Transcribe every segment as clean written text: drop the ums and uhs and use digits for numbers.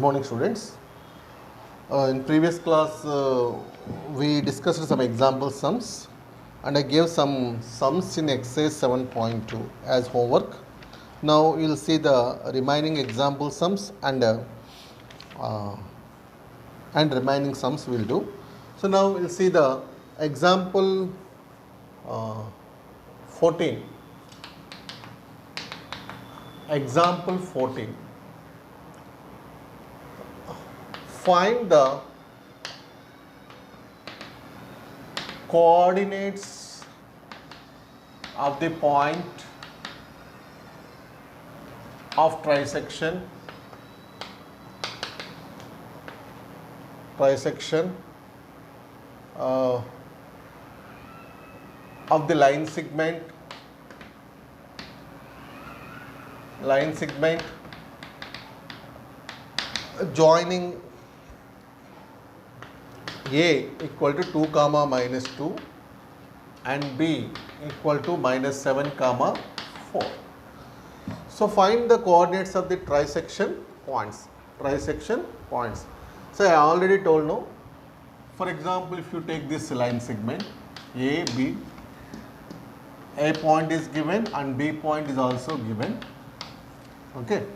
morning, students. In previous class, we discussed some example sums and I gave some sums in exercise 7.2 as homework. Now you will see the remaining example sums and remaining sums we will do. So now we will see the example 14. Example 14. Find the coordinates of the point of trisection of the line segment joining A equal to 2 comma minus 2 and B equal to minus 7 comma 4. So find the coordinates of the trisection points. So I already told no. For example, if you take this line segment A, B, A point is given and B point is also given. Okay.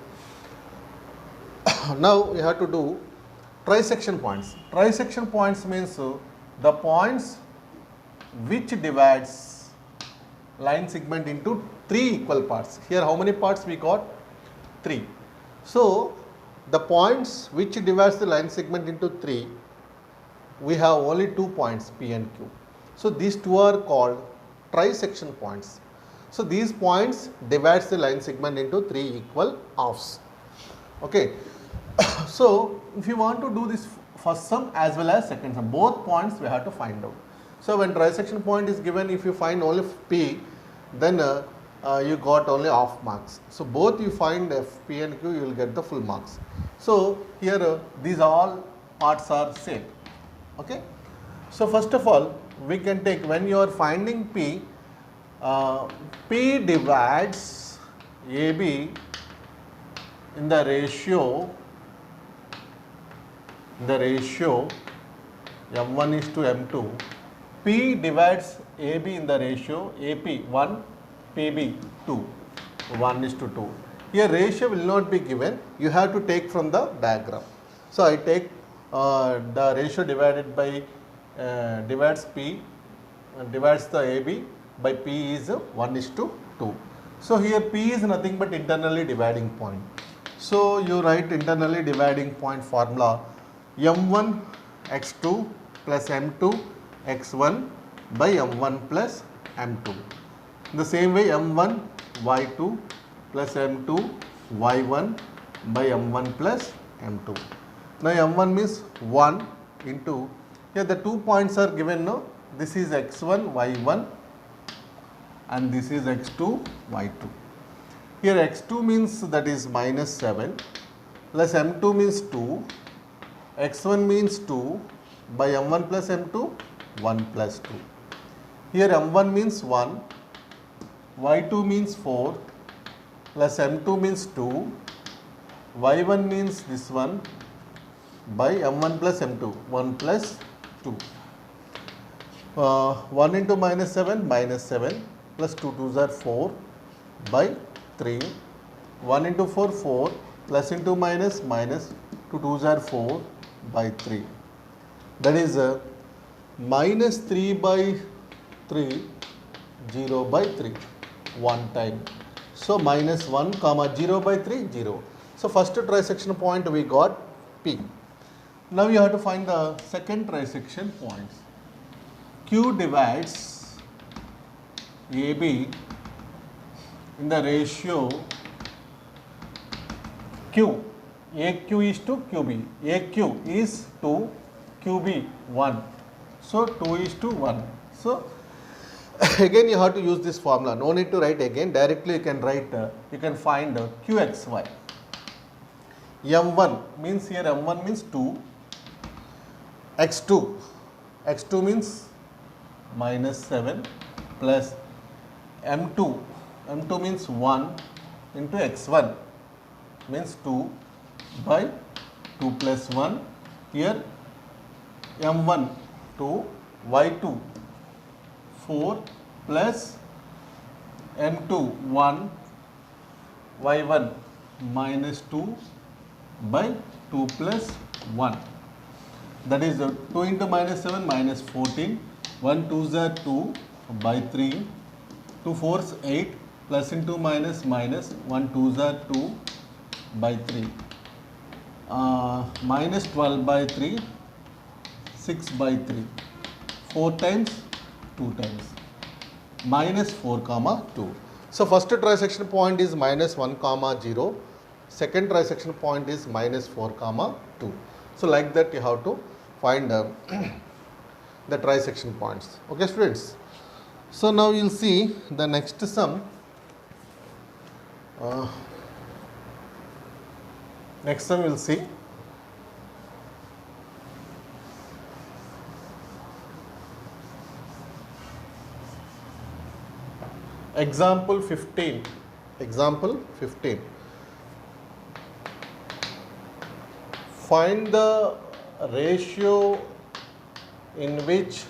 Now you have to do trisection points. Trisection points means the points which divides line segment into 3 equal parts. Here how many parts we got? 3. So the points which divides the line segment into 3, we have only 2 points P and Q. So these two are called trisection points. So these points divides the line segment into 3 equal halves. Okay. So if you want to do this first sum as well as second sum, both points we have to find out. So when trisection point is given, if you find only P, then you got only half marks. So both you find F, P and Q, you will get the full marks. So here these all parts are same. Okay. So first of all, we can take, when you are finding P, P divides AB in the ratio M1 is to M2. P divides AB in the ratio AP 1, PB 2, 1 is to 2. Here ratio will not be given, you have to take from the diagram. So I take the ratio divided by divides P divides the AB by P is 1 is to 2. So here P is nothing but internally dividing point. So you write internally dividing point formula M1 x2 plus M2 x1 by M1 plus M2. In the same way M1 y2 plus M2 y1 by M1 plus M2. Now M1 means 1 into, here the 2 points are given now, this is x1 y1 and this is x2 y2. Here x2 means that is minus 7 plus M2 means 2, x1 means 2 by M1 plus M2, 1 plus 2. Here M1 means 1, y2 means 4 plus M2 means 2, y1 means this one by M1 plus M2, 1 plus 2. 1 into minus 7 plus 2 2s are 4 by 3. 1 into 4 4 plus into minus 2 2s are 4 by 3. That is minus 3 by 3, 0 by 3, 1 time. So minus 1 comma 0 by 3, 0. So first trisection point we got P. Now you have to find the second trisection points. Q divides AB in the ratio Q. AQ is to QB. AQ is to QB 1. So 2 is to 1. So again you have to use this formula. No need to write again. Directly you can write, you can find QXY. M1 means here M1 means 2. X2. X2 means minus 7 plus M2. M2 means 1 into X1 means 2 by 2 plus 1. Here m1 2, y2 4 plus m2 1, y1 minus 2 by 2 plus 1. That is 2 into minus 7 minus 14. 1 2s are 2 by 3. 2 4s 8 plus into minus minus 1 2s are 2 by 3. Minus 12 by 3, 6 by 3. 4 times, 2 times. Minus 4 comma 2. So first trisection point is minus 1 comma 0. Second trisection point is minus 4 comma 2. So like that you have to find the trisection points. Okay students. So now you will see the next sum. Next sum we will see. Example 15. Example 15. Find the ratio in which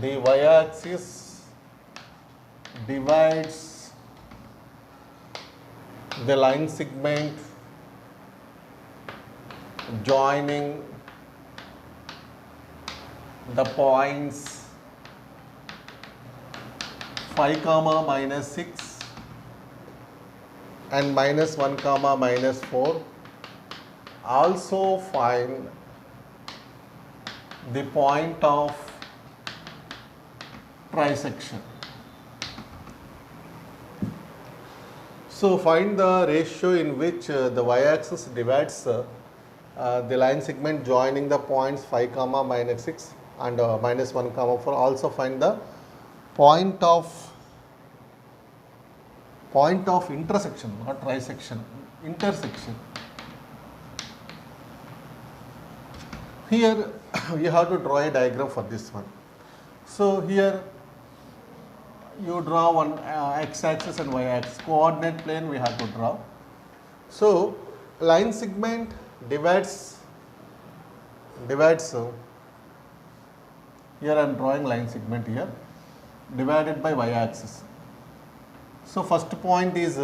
the y-axis divides the line segment joining the points 5 comma minus 6 and minus 1 comma minus 4. Also find the point of trisection. So find the ratio in which the y-axis divides the line segment joining the points 5 comma minus 6 and minus 1 comma 4. Also find the point of intersection, not trisection, intersection. Here you have to draw a diagram for this one. So here you draw one x-axis and y-axis, coordinate plane we have to draw. So line segment divides here I am drawing line segment here, divided by y-axis. So first point is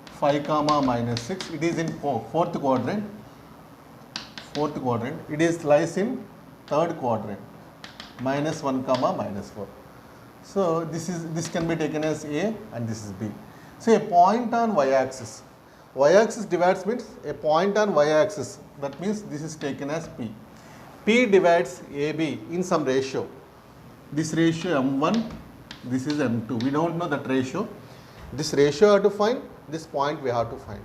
5 comma minus 6, it is in fourth quadrant. It is lies in third quadrant, minus 1 comma minus 4. So this can be taken as A and this is B. So a point on y-axis. Y-axis divides means a point on y-axis, that means this is taken as P. P divides AB in some ratio. This ratio M1, this is M2. We don't know that ratio. This ratio I have to find, this point we have to find.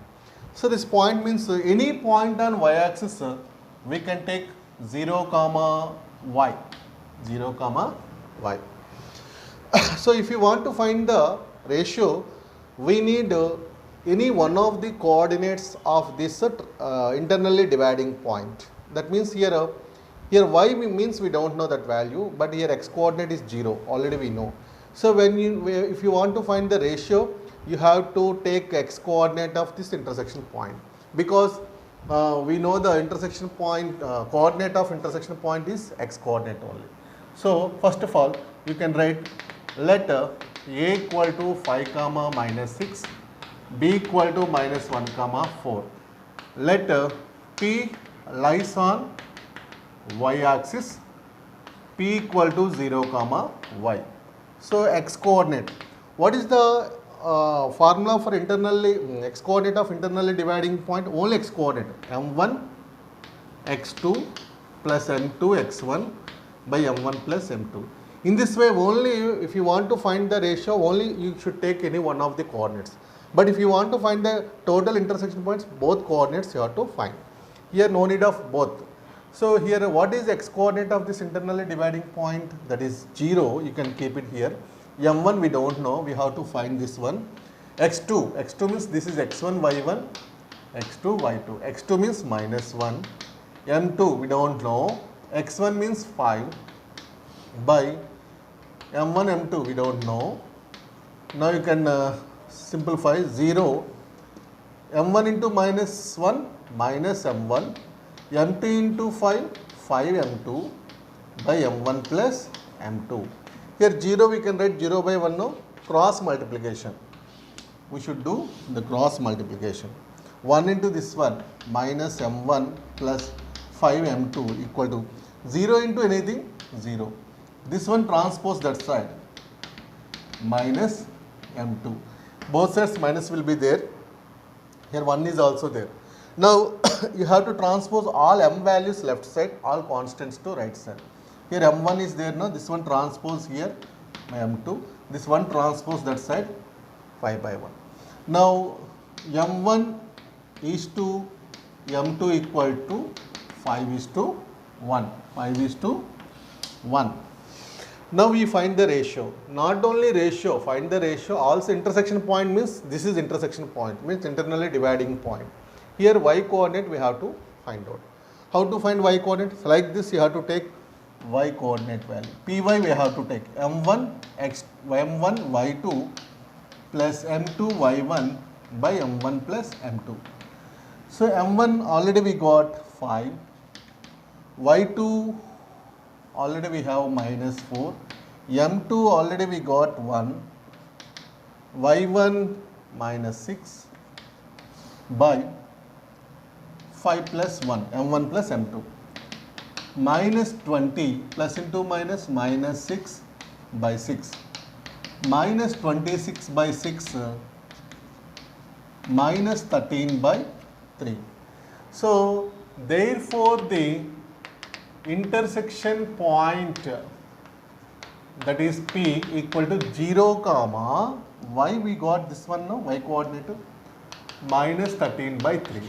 So this point means any point on y-axis we can take 0 comma y. 0 comma y. So if you want to find the ratio, we need any one of the coordinates of this internally dividing point. That means here y means we don't know that value, but here x coordinate is 0, already we know. So if you want to find the ratio, you have to take x coordinate of this intersection point, because we know the intersection point, coordinate of intersection point is x coordinate only. So first of all you can write, let A equal to 5 comma minus 6, B equal to minus 1 comma 4. Let P lies on y-axis, P equal to 0 comma y. So x coordinate, what is the formula for internally x coordinate of internally dividing point? Only x coordinate, m1 x2 plus m2 x1 by m1 plus m2. In this way only, if you want to find the ratio, only you should take any one of the coordinates. But if you want to find the total intersection points, both coordinates you have to find. Here no need of both. So here what is x coordinate of this internally dividing point? That is 0, you can keep it here. m1 we don't know, we have to find this one. x2 means this is x1 y1, x2 y2. x2 means minus 1. m2 we don't know, x1 means 5 by m1 m2 we don't know. Now you can simplify 0, m1 into minus 1 minus m1, m2 into 5 m2 by m1 plus m2. Here 0 we can write 0 by 1, no, cross multiplication. We should do the cross multiplication. 1 into this one minus m1 plus 5 m2 equal to 0 into anything 0. This one transpose that side minus m2. Both sides minus will be there. Here 1 is also there. Now you have to transpose all m values left side, all constants to right side. Here m1 is there now, this one transpose here m2, this one transpose that side 5 by 1. Now m1 is to m2 equal to 5 is to 1. 5 is to 1. Now we find the ratio. Not only ratio, find the ratio, also intersection point means this is intersection point, means internally dividing point. Here y coordinate we have to find out. How to find y coordinate? Like this you have to take y coordinate value. Py we have to take m1 m1 y2 plus m2 y1 by m1 plus m2. So m1 already we got 5, y2 already we have minus 4, m2 already we got 1, y1 minus 6 by 5 plus 1, m1 plus m2, minus 20 plus into minus minus 6 by 6, minus 26 by 6 minus 13 by 3. So therefore the intersection point, that is P, equal to 0 comma, y we got this one now, y coordinate minus 13 by 3.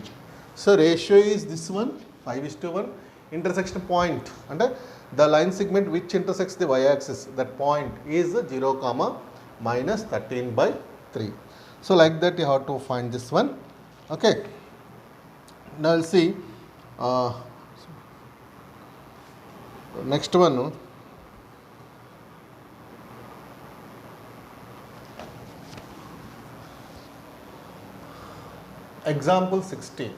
So ratio is this one 5 is to 1. Intersection point and the line segment which intersects the y axis, that point is 0 comma minus 13 by 3. So like that you have to find this one. Okay. Now we'll see next one. Example 16.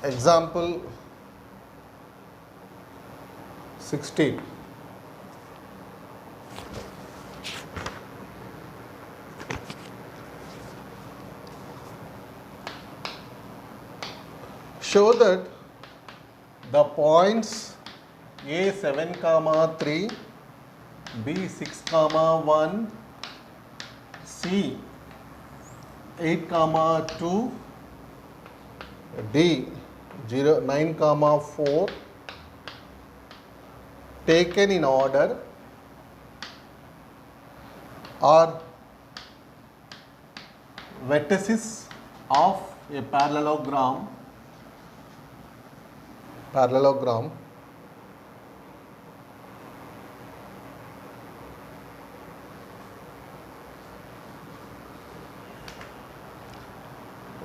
Example 16. Show that the points A 7 comma 3, B 6 comma 1, C 8 comma 2, D 9 comma 4 taken in order are vertices of a parallelogram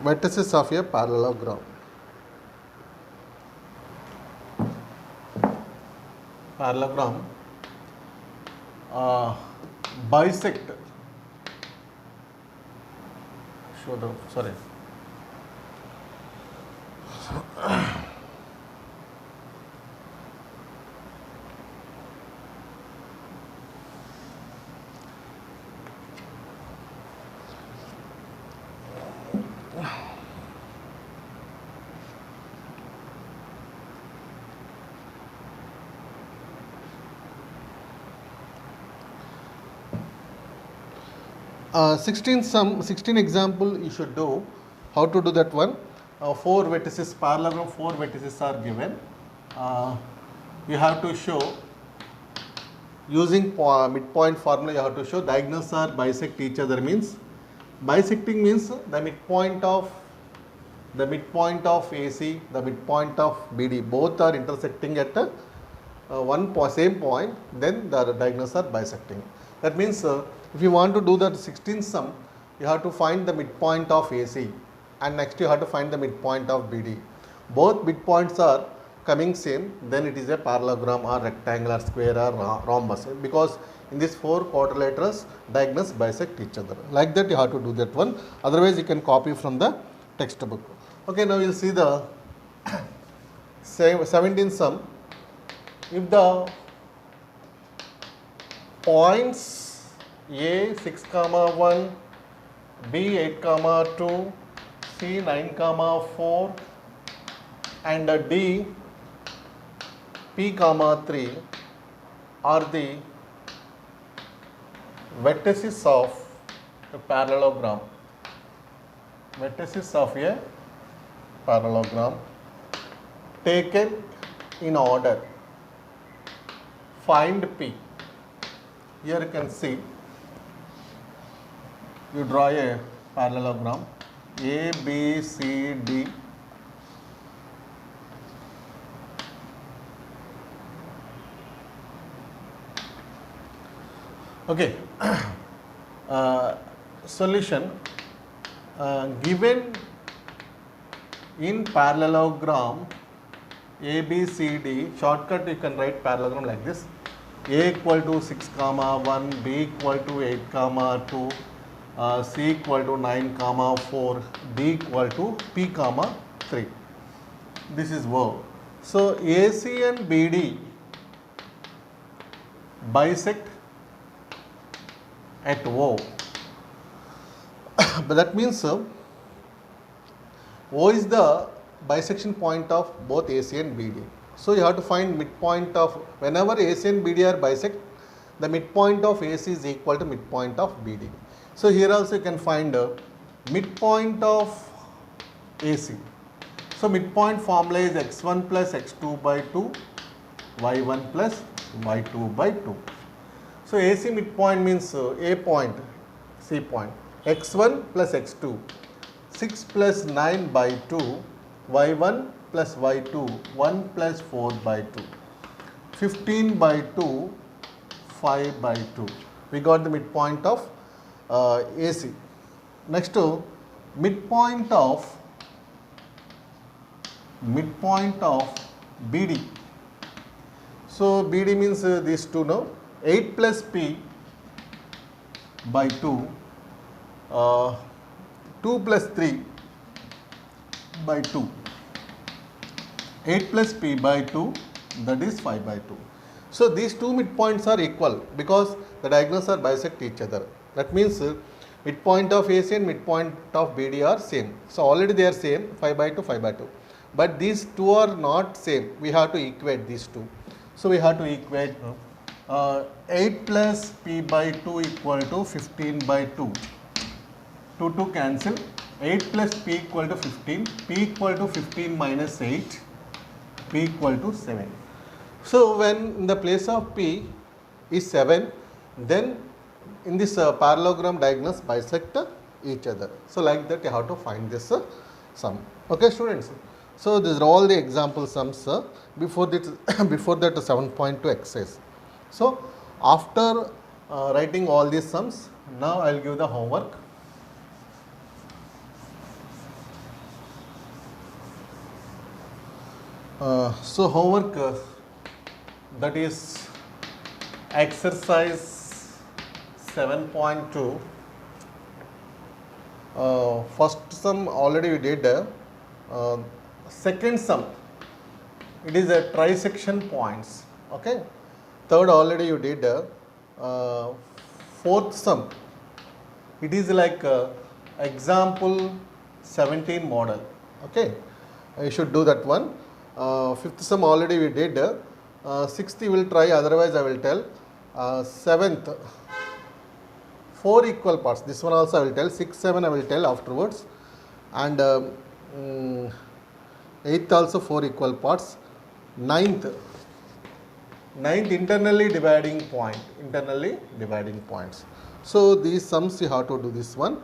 vertices of a parallelogram. Bisect. Show the, sorry. Uh, 16 example you should do. How to do that one? 4 vertices, parallelogram 4 vertices are given. You have to show using midpoint formula. You have to show diagonals are bisect each other. Means bisecting means the midpoint of AC, the midpoint of BD, both are intersecting at same point, then the diagonals are bisecting. That means if you want to do that 16 sum, you have to find the midpoint of AC and next you have to find the midpoint of BD. Both midpoints are coming same, then it is a parallelogram or rectangle or square or rhombus, because in these 4 quadrilaterals diagonals bisect each other. Like that you have to do that one, otherwise you can copy from the textbook. Okay, now you will see the 17th sum. If the points A 6, 1, B 8, 2, C 9, 4 and D P, 3 are the vertices of a parallelogram. Vertices of a parallelogram taken in order. Find P. Here you can see, you draw a parallelogram A, B, C, D. Okay. Solution. Given in parallelogram A, B, C, D, shortcut you can write parallelogram like this: A equal to 6, 1, B equal to 8, 2, C equal to 9, 4, D equal to P, 3. This is O. So AC and BD bisect at O. But that means O is the bisection point of both AC and BD. So you have to find midpoint of, whenever AC and BD are bisect, the midpoint of AC is equal to midpoint of BD. So here also you can find midpoint of AC. So midpoint formula is x1 plus x2 by 2, y1 plus y2 by 2. So AC midpoint means A point, C point, x1 plus x2, 6 plus 9 by 2, y1 plus y2, 1 plus 4 by 2, 15 by 2, 5 by 2. We got the midpoint of AC. Next to midpoint of BD. So BD means these two now. 8 plus P by 2, 2 plus 3 by 2, 8 plus P by 2, that is 5 by 2. So these two midpoints are equal because the diagonals are bisect each other. That means midpoint of AC and midpoint of BD are same. So already they are same, 5 by 2, 5 by 2. But these two are not same. We have to equate these two. So we have to equate 8 plus P by 2 equal to 15 by 2. 2 cancel. 8 plus P equal to 15. P equal to 15 minus 8. P equal to 7. So when in the place of P is 7, then in this parallelogram diagonals bisect each other. So like that you have to find this sum. Okay students. So these are all the example sums. Before that 7.2 exercise. So after writing all these sums, now I will give the homework. So homework that is exercise 7.2. First sum already we did. Second sum, it is a trisection points. Okay. Third already you did. Fourth sum, it is like example 17 model. Okay. You should do that one. Fifth sum already we did. Sixth you will try, otherwise I will tell. Seventh, 4 equal parts. This one also I will tell. 6, 7 I will tell afterwards. And eighth also 4 equal parts. Ninth internally dividing point. Internally dividing points. So these sums you have to do this one.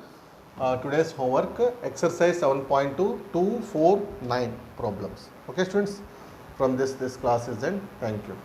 Today's homework, exercise 7.2, 2, 4, 9 problems. Okay students, from this class is end. Thank you.